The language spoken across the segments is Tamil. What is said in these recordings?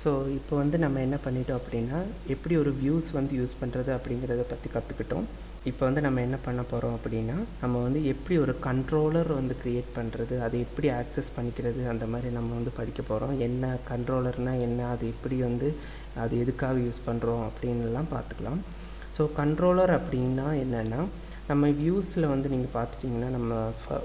ஸோ இப்போ வந்து நம்ம என்ன பண்ணிட்டோம் அப்படின்னா, எப்படி ஒரு வியூஸ் வந்து யூஸ் பண்ணுறது அப்படிங்கிறத பற்றி கற்றுக்கிட்டோம். இப்போ வந்து நம்ம என்ன பண்ண போகிறோம் அப்படின்னா, நம்ம வந்து எப்படி ஒரு கண்ட்ரோலர் வந்து க்ரியேட் பண்ணுறது, அதை எப்படி ஆக்சஸ் பண்ணிக்கிறது, அந்த மாதிரி நம்ம வந்து படிக்க போகிறோம். என்ன கண்ட்ரோலர்னால் என்ன, அது எப்படி வந்து அது எதுக்காக யூஸ் பண்ணுறோம் அப்படின்லாம் பார்த்துக்கலாம். ஸோ கண்ட்ரோலர் அப்படின்னா என்னென்னா, நம்ம வியூஸில் வந்து நீங்கள் பார்த்துட்டிங்கன்னா, நம்ம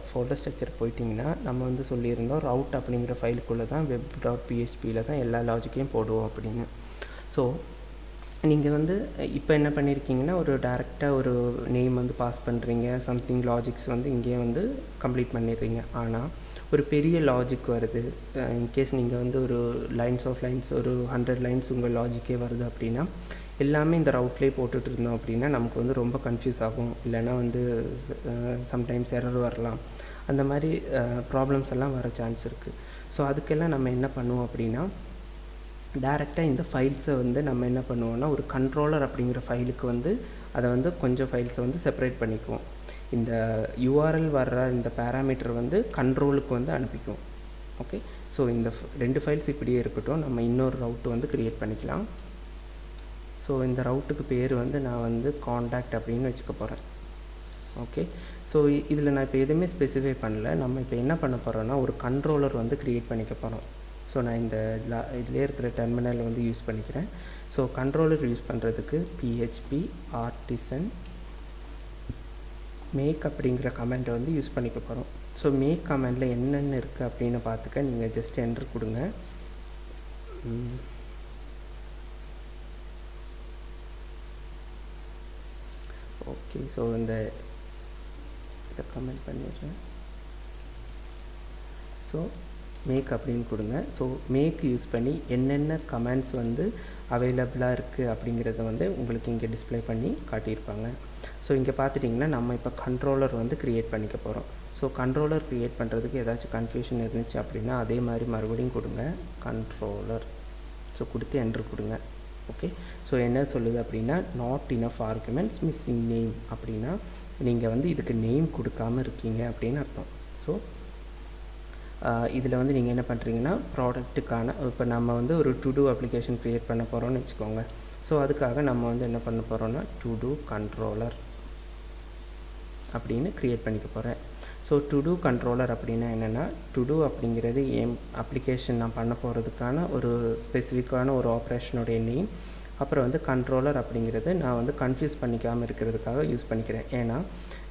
ஃபோல்டர் ஸ்ட்ரக்சர் போயிட்டிங்கன்னா, நம்ம வந்து சொல்லியிருந்தோம் ரவுட் அப்படிங்கிற ஃபைலுக்குள்ளே தான் web.phpயில் தான் எல்லா லாஜிக்கையும் போடுவோம் அப்படின்னு. ஸோ நீங்கள் வந்து இப்போ என்ன பண்ணியிருக்கீங்கன்னா, ஒரு டேரெக்டாக ஒரு நேம் வந்து பாஸ் பண்ணுறீங்க, சம்திங் லாஜிக்ஸ் வந்து இங்கேயே வந்து கம்ப்ளீட் பண்ணிடுறீங்க. ஆனால் ஒரு பெரிய லாஜிக் வருது, இன்கேஸ் நீங்கள் வந்து ஒரு லைன்ஸ் ஆஃப் லைன்ஸ் ஒரு 100 லைன்ஸ் உங்கள் லாஜிக்கே வருது அப்படின்னா, எல்லாமே இந்த ரவுட்லேயே போட்டுட்டு இருந்தோம் அப்படின்னா நமக்கு வந்து ரொம்ப கன்ஃபியூஸ் ஆகும். இல்லைனா வந்து சம்டைம்ஸ் எரர் வரலாம். அந்த மாதிரி ப்ராப்ளம்ஸ் எல்லாம் வர சான்ஸ் இருக்குது. ஸோ அதுக்கெல்லாம் நம்ம என்ன பண்ணுவோம் அப்படின்னா, டேரெக்டாக இந்த ஃபைல்ஸை வந்து நம்ம என்ன பண்ணுவோம்னா, ஒரு கண்ட்ரோலர் அப்படிங்கிற ஃபைலுக்கு வந்து அதை வந்து கொஞ்சம் ஃபைல்ஸை வந்து செப்பரேட் பண்ணிக்குவோம். இந்த யூஆர்எல் வர்ற இந்த பேராமீட்டர் வந்து கண்ட்ரோலுக்கு வந்து அனுப்பிக்கும். ஓகே, ஸோ இந்த 2 ஃபைல்ஸ் இப்படியே இருக்கட்டும். நம்ம இன்னொரு ரவுட்டு வந்து க்ரியேட் பண்ணிக்கலாம். ஸோ இந்த ரவுட்டுக்கு பேர் வந்து நான் வந்து காண்டாக்ட் அப்படின்னு வச்சுக்க போகிறேன். ஓகே, ஸோ இதில் நான் இப்போ எதுவுமே ஸ்பெசிஃபை பண்ணல. நம்ம இப்போ என்ன பண்ண போகிறோன்னா, ஒரு கண்ட்ரோலர் வந்து க்ரியேட் பண்ணிக்க போகிறோம். ஸோ நான் இந்த இதிலே இருக்கிற டெர்மினல் வந்து யூஸ் பண்ணிக்கிறேன். ஸோ கண்ட்ரோலர் யூஸ் பண்ணுறதுக்கு PHP artisan மேக் அப்படிங்கிற கமெண்ட்டை வந்து யூஸ் பண்ணிக்க போகிறோம். ஸோ மேக் கமெண்டில் என்னென்ன இருக்குது அப்படின்னு பார்த்துக்க நீங்கள் ஜஸ்ட் என்டர் கொடுங்க. ஓகே, ஸோ இதை கமெண்ட் பண்ணிடுறேன். ஸோ மேக் அப்படின்னு கொடுங்க. ஸோ மேக் யூஸ் பண்ணி என்னென்ன கமெண்ட்ஸ் வந்து அவைலபிளாக இருக்குது அப்படிங்கிறத வந்து உங்களுக்கு இங்கே டிஸ்பிளே பண்ணி காட்டியிருப்பாங்க. ஸோ இங்கே பார்த்துட்டிங்கன்னா நம்ம இப்போ கண்ட்ரோலர் வந்து க்ரியேட் பண்ணிக்க போகிறோம். ஸோ கண்ட்ரோலர் க்ரியேட் பண்ணுறதுக்கு ஏதாச்சும் கன்ஃபியூஷன் இருந்துச்சு அப்படின்னா அதே மாதிரி மறுபடியும் கொடுங்க கண்ட்ரோலர். ஸோ கொடுத்து என்ட்ரு கொடுங்க. ஓகே, ஸோ என்ன சொல்லுது அப்படின்னா, not enough arguments missing name அப்படின்னா நீங்கள் வந்து இதுக்கு நேம் கொடுக்காமல் இருக்கீங்க அப்படின்னு அர்த்தம். ஸோ இதில் வந்து நீங்கள் என்ன பண்ணுறீங்கன்னா, ப்ராடக்ட்டுக்கான இப்போ நம்ம வந்து ஒரு டு டூ அப்ளிகேஷன் க்ரியேட் பண்ண போகிறோம்னு வச்சுக்கோங்க. ஸோ அதுக்காக நம்ம வந்து என்ன பண்ண போகிறோன்னா, டு டூ கண்ட்ரோலர் அப்படின்னு க்ரியேட் பண்ணிக்க போகிறேன். ஸோ டு டூ கண்ட்ரோலர் அப்படின்னா என்னென்னா, டு டூ அப்படிங்கிறது அப்ளிகேஷன் நான் பண்ண போகிறதுக்கான ஒரு ஸ்பெசிஃபிக்கான ஒரு ஆப்ரேஷனுடைய நேம். அப்புறம் வந்து கண்ட்ரோலர் அப்படிங்கிறது நான் வந்து கன்ஃபியூஸ் பண்ணிக்காமல் இருக்கிறதுக்காக யூஸ் பண்ணிக்கிறேன். ஏன்னா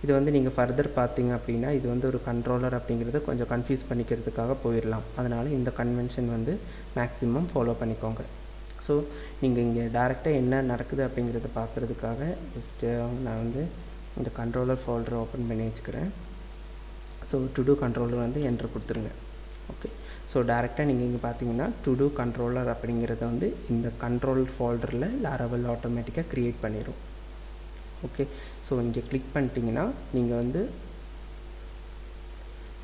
இது வந்து நீங்கள் ஃபர்தர் பார்த்தீங்க அப்படின்னா, இது வந்து ஒரு கண்ட்ரோலர் அப்படிங்கிறது கொஞ்சம் கன்ஃபியூஸ் பண்ணிக்கிறதுக்காக போயிடலாம். அதனால் இந்த கன்வென்ஷன் வந்து மேக்ஸிமம் ஃபாலோ பண்ணிக்கோங்க. ஸோ நீங்கள் இங்கே டேரெக்டாக என்ன நடக்குது அப்படிங்கிறத பார்க்குறதுக்காக ஜஸ்ட்டு நான் வந்து இந்த கண்ட்ரோலர் ஃபோல்டரை ஓப்பன் பண்ணி வச்சுக்கிறேன். ஸோ டு டூ கண்ட்ரோலர் வந்து என்ட்ரு கொடுத்துருங்க. ஓகே, ஸோ டேரெக்டாக நீங்கள் இங்கே பார்த்தீங்கன்னா டு டூ கண்ட்ரோலர் அப்படிங்கிறத வந்து இந்த கண்ட்ரோல் ஃபோல்டரில் லாரவல் ஆட்டோமேட்டிக்காக க்ரியேட் பண்ணிடும். ஓகே, ஸோ இங்கே கிளிக் பண்ணிட்டீங்கன்னா நீங்கள் வந்து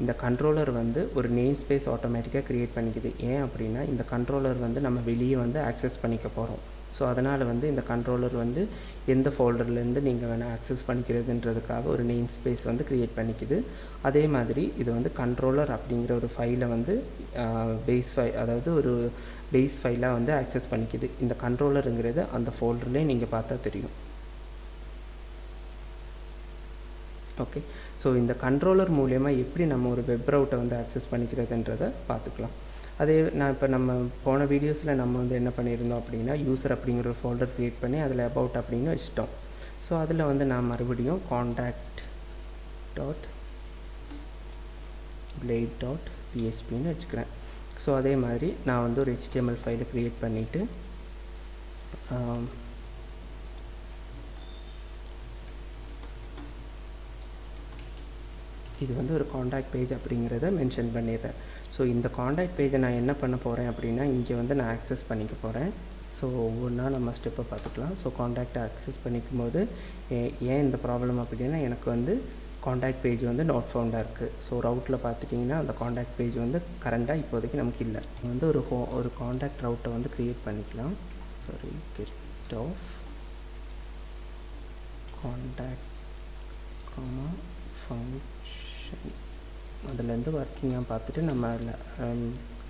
இந்த கண்ட்ரோலர் வந்து ஒரு நேம் ஸ்பேஸ் ஆட்டோமேட்டிக்காக க்ரியேட் பண்ணிக்குது. ஏன் அப்படின்னா இந்த கண்ட்ரோலர் வந்து நம்ம வெளியே வந்து ஆக்சஸ் பண்ணிக்க போகிறோம். ஸோ அதனால் வந்து இந்த கண்ட்ரோலர் வந்து எந்த ஃபோல்டர்லேருந்து நீங்கள் வேணால் ஆக்சஸ் பண்ணிக்கிறதுன்றதுக்காக ஒரு நேம் ஸ்பேஸ் வந்து க்ரியேட் பண்ணிக்குது. அதே மாதிரி இது வந்து கண்ட்ரோலர் அப்படிங்கிற ஒரு ஃபைலை வந்து பேஸ் ஃபைல், அதாவது ஒரு பேஸ் ஃபைலாக வந்து ஆக்சஸ் பண்ணிக்குது. இந்த கண்ட்ரோலருங்கிறது அந்த ஃபோல்டர்லேயே நீங்கள் பார்த்தா தெரியும். ஓகே, ஸோ இந்த கண்ட்ரோலர் மூலயமா எப்படி நம்ம ஒரு வெப் ரவுட்டை வந்து ஆக்சஸ் பண்ணிக்கிறதுன்றதை பார்த்துக்கலாம். அதே நான் இப்போ நம்ம போன வீடியோஸில் நம்ம வந்து என்ன பண்ணியிருந்தோம் அப்படின்னா, யூசர் அப்படிங்கிற ஒரு ஃபோல்டர் க்ரியேட் பண்ணி அதில் அபவுட் அப்படின்னு வச்சிட்டோம். ஸோ அதில் வந்து நான் மறுபடியும் contact.blade.phpன்னு வச்சுக்கிறேன். ஸோ அதே மாதிரி நான் வந்து ஒரு HTML ஃபைலை க்ரியேட் பண்ணிவிட்டு இது வந்து ஒரு காண்டாக்ட் பேஜ் அப்படிங்கிறத மென்ஷன் பண்ணிடுறேன். ஸோ இந்த காண்டாக்ட் பேஜை நான் என்ன பண்ண போகிறேன் அப்படின்னா, இங்கே வந்து நான் ஆக்சஸ் பண்ணிக்க போகிறேன். ஸோ ஒவ்வொன்றா நம்ம ஸ்டெப்பை பார்த்துக்கலாம். ஸோ காண்டாக்டை ஆக்சஸ் பண்ணிக்கும் போது ஏன் இந்த ப்ராப்ளம் அப்படின்னா, எனக்கு வந்து காண்டாக்ட் பேஜ் வந்து நாட் ஃபவுண்டாக இருக்குது. ஸோ ரவுட்டில் பார்த்துட்டிங்கன்னா அந்த காண்டாக்ட் பேஜ் வந்து கரண்டாக இப்போதைக்கு நமக்கு இல்லை. வந்து ஒரு காண்டாக்ட் ரவுட்டை வந்து க்ரியேட் பண்ணிக்கலாம். Sorry, get of contact function, அதுலேருந்து ஒர்க்கிங்காக பார்த்துட்டு நம்ம அதில்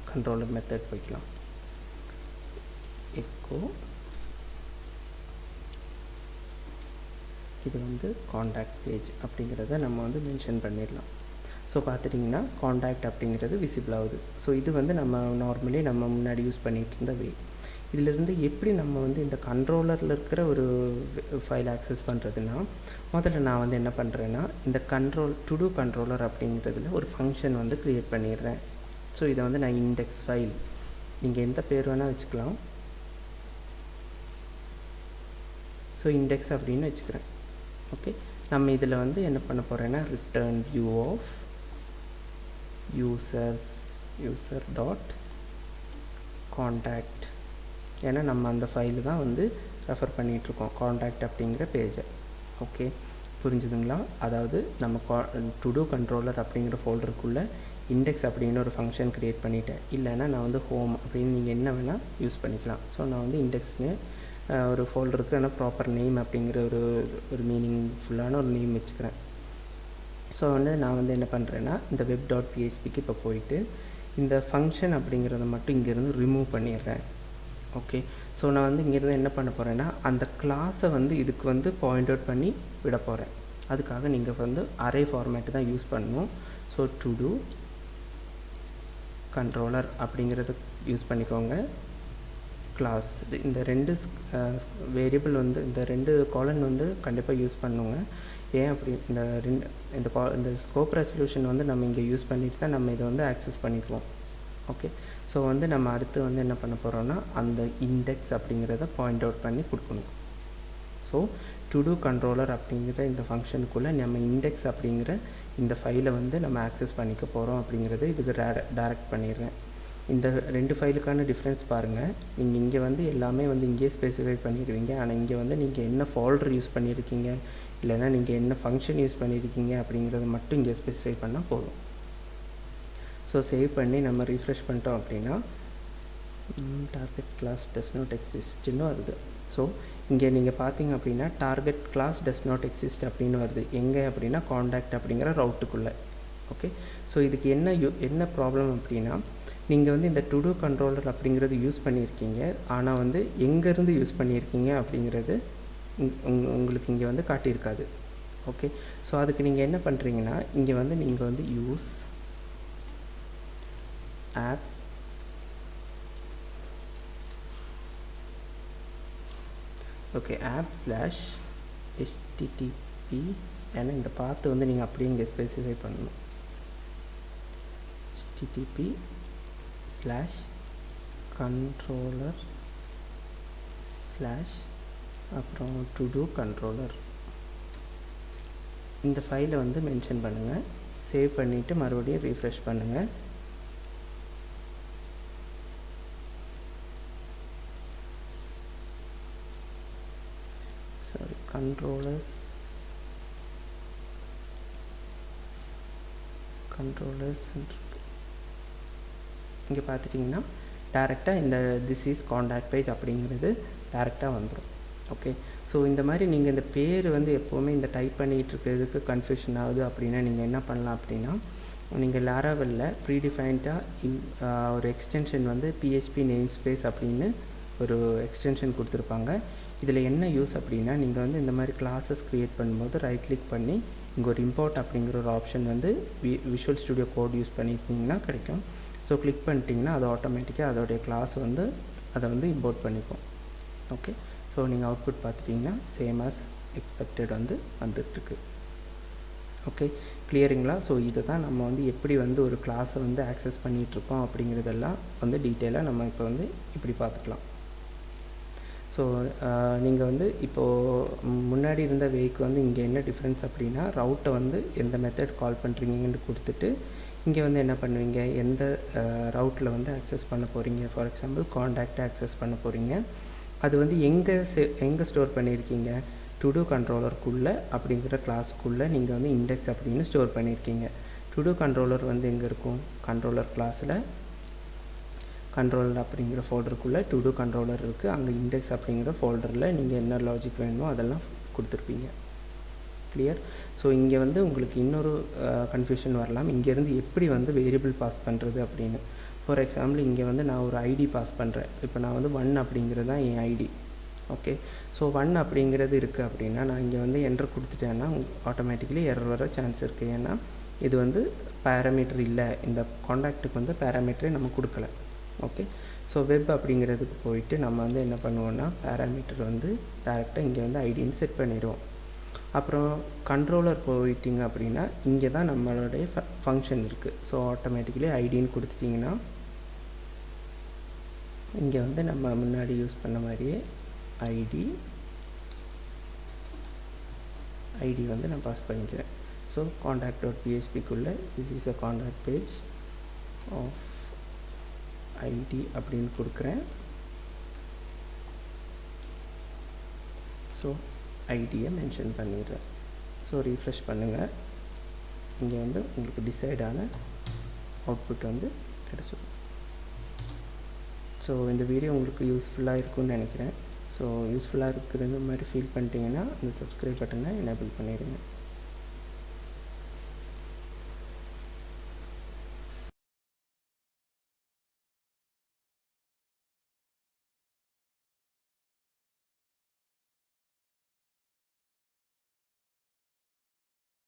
கண்ட்ரோலர் மெத்தட் போய்க்கலாம். எக்கோ இது வந்து காண்டாக்ட் பேஜ் அப்படிங்கிறத நம்ம வந்து மென்ஷன் பண்ணிடலாம். ஸோ பார்த்துட்டிங்கன்னா காண்டாக்ட் அப்படிங்கிறது விசிபிள் ஆகுது. ஸோ இது வந்து நம்ம நார்மலி நம்ம முன்னாடி யூஸ் பண்ணிகிட்டு இருந்த வே. இதிலிருந்து எப்படி நம்ம வந்து இந்த கண்ட்ரோலரில் இருக்கிற ஒரு ஃபைல் ஆக்சஸ் பண்ணுறதுன்னா, முதல்ல நான் வந்து என்ன பண்ணுறேன்னா, இந்த டு டூ கண்ட்ரோலர் அப்படிங்கிறதுல ஒரு ஃபங்க்ஷன் வந்து க்ரியேட் பண்ணிடுறேன். ஸோ இதை வந்து நான் இண்டெக்ஸ் ஃபைல், நீங்கள் எந்த பேர் வேணால் வச்சுக்கலாம். ஸோ இண்டெக்ஸ் அப்படின்னு வச்சுக்கிறேன். ஓகே, நம்ம இதில் வந்து என்ன பண்ண போகிறேன்னா, return view of user dot contact. ஏன்னா நம்ம அந்த ஃபைலு தான் வந்து ரெஃபர் பண்ணிகிட்ருக்கோம், காண்டாக்ட் அப்படிங்கிற பேஜை. ஓகே, புரிஞ்சுதுங்களா? அதாவது நம்ம டு டூ கண்ட்ரோலர் அப்படிங்கிற ஃபோல்டருக்குள்ளே இண்டெக்ஸ் அப்படின்னு ஒரு ஃபங்க்ஷன் க்ரியேட் பண்ணிட்டேன். இல்லைன்னா நான் வந்து ஹோம் அப்படின்னு நீங்கள் என்ன வேணால் யூஸ் பண்ணிக்கலாம். ஸோ நான் வந்து இண்டெக்ஸ்னு ஒரு ஃபோல்டருக்கு ஆனால் ப்ராப்பர் நேம் அப்படிங்கிற ஒரு மீனிங்ஃபுல்லான ஒரு நேம் வச்சுக்கிறேன். ஸோ வந்து நான் வந்து என்ன பண்ணுறேன்னா, இந்த web.phpக்கு இப்போ போயிட்டு இந்த ஃபங்க்ஷன் அப்படிங்கிறத மட்டும் இங்கேருந்து ரிமூவ் பண்ணிடுறேன். ஓகே, ஸோ நான் வந்து இங்கேருந்து என்ன பண்ண போகிறேன்னா, அந்த கிளாஸை வந்து இதுக்கு வந்து பாயிண்ட் அவுட் பண்ணி விட போகிறேன். அதுக்காக நீங்கள் வந்து அரே ஃபார்மேட்டு தான் யூஸ் பண்ணணும். ஸோ டு டூ கண்ட்ரோலர் அப்படிங்கிறத யூஸ் பண்ணிக்கோங்க. கிளாஸ் இந்த ரெண்டு வேரியபிள் வந்து இந்த ரெண்டு காலன் வந்து கண்டிப்பாக யூஸ் பண்ணுங்க. ஏன் அப்படி இந்த ஸ்கோப் ரெசல்யூஷன் வந்து நம்ம இங்கே யூஸ் பண்ணிட்டு தான் நம்ம இதை வந்து ஆக்சஸ் பண்ணிக்குவோம். ஓகே, ஸோ வந்து நம்ம அடுத்து வந்து என்ன பண்ண போகிறோன்னா, அந்த இண்டெக்ஸ் அப்படிங்கிறத பாயிண்ட் அவுட் பண்ணி கொடுக்கணும். ஸோ டு டூ கண்ட்ரோலர் அப்படிங்கிற இந்த ஃபங்க்ஷனுக்குள்ளே நம்ம இண்டெக்ஸ் அப்படிங்கிற இந்த ஃபைலை வந்து நம்ம ஆக்சஸ் பண்ணிக்க போகிறோம் அப்படிங்கிறத இதுக்கு டைரக்ட் பண்ணிடுறேன். இந்த ரெண்டு ஃபைலுக்கான டிஃப்ரென்ஸ் பாருங்கள். நீங்கள் இங்கே வந்து எல்லாமே வந்து இங்கேயே ஸ்பெசிஃபை பண்ணிடுவீங்க. ஆனால் இங்கே வந்து நீங்கள் என்ன ஃபோல்டர் யூஸ் பண்ணியிருக்கீங்க, இல்லைனா நீங்கள் என்ன ஃபங்க்ஷன் யூஸ் பண்ணியிருக்கீங்க அப்படிங்கிறத மட்டும் இங்கே ஸ்பெசிஃபை பண்ணால் போதும். ஸோ சேவ் பண்ணி நம்ம ரீஃப்ரெஷ் பண்ணிட்டோம் அப்படின்னா டார்கெட் கிளாஸ் டஸ் நாட் எக்ஸிஸ்ட்னு வருது. ஸோ இங்கே நீங்கள் பார்த்தீங்க அப்படின்னா target class does not exist அப்படின்னு வருது. எங்கே அப்படின்னா காண்டாக்ட் அப்படிங்கிற ரவுட்டுக்குள்ளே. ஓகே, ஸோ இதுக்கு என்ன ப்ராப்ளம் அப்படின்னா, நீங்கள் வந்து இந்த டு டூ கண்ட்ரோலர் அப்படிங்கிறது யூஸ் பண்ணியிருக்கீங்க, ஆனால் வந்து எங்கேருந்து யூஸ் பண்ணியிருக்கீங்க அப்படிங்கிறது உங்களுக்கு இங்கே வந்து காட்டியிருக்காது. ஓகே, ஸோ அதுக்கு நீங்கள் என்ன பண்ணுறீங்கன்னா, இங்கே வந்து நீங்கள் வந்து யூஸ் ஆப் /http ஏன்னா இந்த பார்த்து வந்து நீங்கள் அப்படியே இங்கே ஸ்பெசிஃபை பண்ணணும். http/controller/ அப்புறம் டு டூ கண்ட்ரோலர். இந்த ஃபைலை வந்து மென்ஷன் பண்ணுங்கள். சேவ் பண்ணிவிட்டு மறுபடியும் ரீஃப்ரெஷ் பண்ணுங்கள். controllers இங்கே பார்த்துட்டிங்கன்னா டேரெக்டாக இந்த திஸ் இஸ் காண்டாக்ட் பேஜ் அப்படிங்கிறது டேரெக்டாக வந்துடும். ஓகே, ஸோ இந்த மாதிரி நீங்கள் இந்த பேர் வந்து எப்போவுமே இந்த டைப் பண்ணிகிட்டு இருக்கிறதுக்கு கன்ஃபியூஷன் ஆகுது அப்படின்னா நீங்கள் என்ன பண்ணலாம் அப்படின்னா, நீங்கள் லாராவெல்ல ப்ரீடிஃபைன்டாக ஒரு எக்ஸ்டென்ஷன் வந்து PHP நேம் ஸ்பேஸ் அப்படின்னு ஒரு எக்ஸ்டென்ஷன் கொடுத்துருப்பாங்க. இதில் என்ன யூஸ் அப்படின்னா, நீங்கள் வந்து இந்த மாதிரி கிளாஸஸ் க்ரியேட் பண்ணும்போது ரைட் கிளிக் பண்ணி இங்கே ஒரு இம்போர்ட் அப்படிங்கிற ஒரு ஆப்ஷன் வந்து விஷுவல் ஸ்டுடியோ கோட் யூஸ் பண்ணியிருந்தீங்கன்னா கிடைக்கும். ஸோ கிளிக் பண்ணிட்டீங்கன்னா அது ஆட்டோமேட்டிக்காக அதோடைய கிளாஸ் வந்து அதை வந்து இம்போர்ட் பண்ணிக்கும். ஓகே, ஸோ நீங்கள் அவுட்புட் பார்த்துட்டிங்கன்னா சேம் ஆஸ் எக்ஸ்பெக்டட் வந்து வந்துட்டுருக்கு. ஓகே, கிளியருங்களா? ஸோ இதை தான் நம்ம வந்து எப்படி வந்து ஒரு கிளாஸை வந்து ஆக்சஸ் பண்ணிகிட்ருக்கோம் அப்படிங்கிறதெல்லாம் வந்து டீட்டெயிலாக நம்ம இப்போ வந்து இப்படி பார்த்துக்கலாம். ஸோ நீங்கள் வந்து இப்போது முன்னாடி இருந்த வேக்கு வந்து இங்கே என்ன டிஃப்ரென்ஸ் அப்படின்னா, ரவுட்டை வந்து எந்த மெத்தட் கால் பண்ணுறீங்கன்னு கொடுத்துட்டு இங்கே வந்து என்ன பண்ணுவீங்க, எந்த ரவுட்டில் வந்து ஆக்சஸ் பண்ண போகிறீங்க. ஃபார் எக்ஸாம்பிள் காண்டாக்டை ஆக்சஸ் பண்ண போகிறீங்க. அது வந்து எங்கே ஸ்டோர் பண்ணியிருக்கீங்க, டு டூ கண்ட்ரோலருக்குள்ளே அப்படிங்கிற கிளாஸுக்குள்ளே நீங்கள் வந்து இண்டெக்ஸ் அப்படின்னு ஸ்டோர் பண்ணியிருக்கீங்க. டு டூ கண்ட்ரோலர் வந்து எங்கே இருக்கும், கண்ட்ரோலர் கிளாஸில் கண்ட்ரோலர் அப்படிங்கிற ஃபோல்டருக்குள்ளே டு டூ கண்ட்ரோலர் இருக்குது. அங்கே இண்டெக்ஸ் அப்படிங்கிற ஃபோல்டரில் நீங்கள் என்ன லாஜிக் வேணுமோ அதெல்லாம் கொடுத்துருப்பீங்க. கிளியர்? ஸோ இங்கே வந்து உங்களுக்கு இன்னொரு கன்ஃபியூஷன் வரலாம், இங்கேருந்து எப்படி வந்து வேரியபிள் பாஸ் பண்ணுறது அப்படின்னு. ஃபார் எக்ஸாம்பிள் இங்கே வந்து நான் ஒரு ஐடி பாஸ் பண்ணுறேன். இப்போ நான் வந்து 1 அப்படிங்கிறது தான் என் ஐடி. ஓகே, ஸோ 1 அப்படிங்கிறது இருக்குது அப்படின்னா நான் இங்கே வந்து என்ட்ரு கொடுத்துட்டேன்னா ஆட்டோமேட்டிக்கலி எரர் வர சான்ஸ் இருக்குது. ஏன்னா இது வந்து பேராமீட்டர் இல்லை, இந்த காண்டாக்ட்டுக்கு வந்து பேராமீட்டரே நம்ம கொடுக்கல. ஓகே, ஸோ வெப் அப்படிங்கிறதுக்கு போயிட்டு நம்ம வந்து என்ன பண்ணுவோன்னா பேராமீட்டர் வந்து டேரெக்டாக இங்கே வந்து ஐடின்னு செட் பண்ணிடுவோம். அப்புறம் கண்ட்ரோலர் போயிட்டிங்க அப்படின்னா இங்கே தான் நம்மளுடைய ஃபங்க்ஷன் இருக்குது. ஸோ ஆட்டோமேட்டிக்கலி ஐடின்னு கொடுத்துட்டிங்கன்னா இங்கே வந்து நம்ம முன்னாடி யூஸ் பண்ண மாதிரியே ஐடி வந்து நான் பாஸ் பண்ணிக்கிறேன். ஸோ contact.phpக்குள்ளே this is a contact page of ID அப்படின்னு கொடுக்குறேன். ஸோ ஐடியை மென்ஷன் பண்ணிடுறேன். ஸோ ரீஃப்ரெஷ் பண்ணுங்கள். இங்கே வந்து உங்களுக்கு டிசைடான அவுட்புட் வந்து கிடச்சிடும். ஸோ இந்த வீடியோ உங்களுக்கு யூஸ்ஃபுல்லாக இருக்கும்னு நினைக்கிறேன். ஸோ யூஸ்ஃபுல்லாக இருக்கிறது மாதிரி ஃபீல் பண்ணிட்டீங்கன்னா அந்த சப்ஸ்கிரைப் பட்டனை எனேபிள் பண்ணிடுங்க.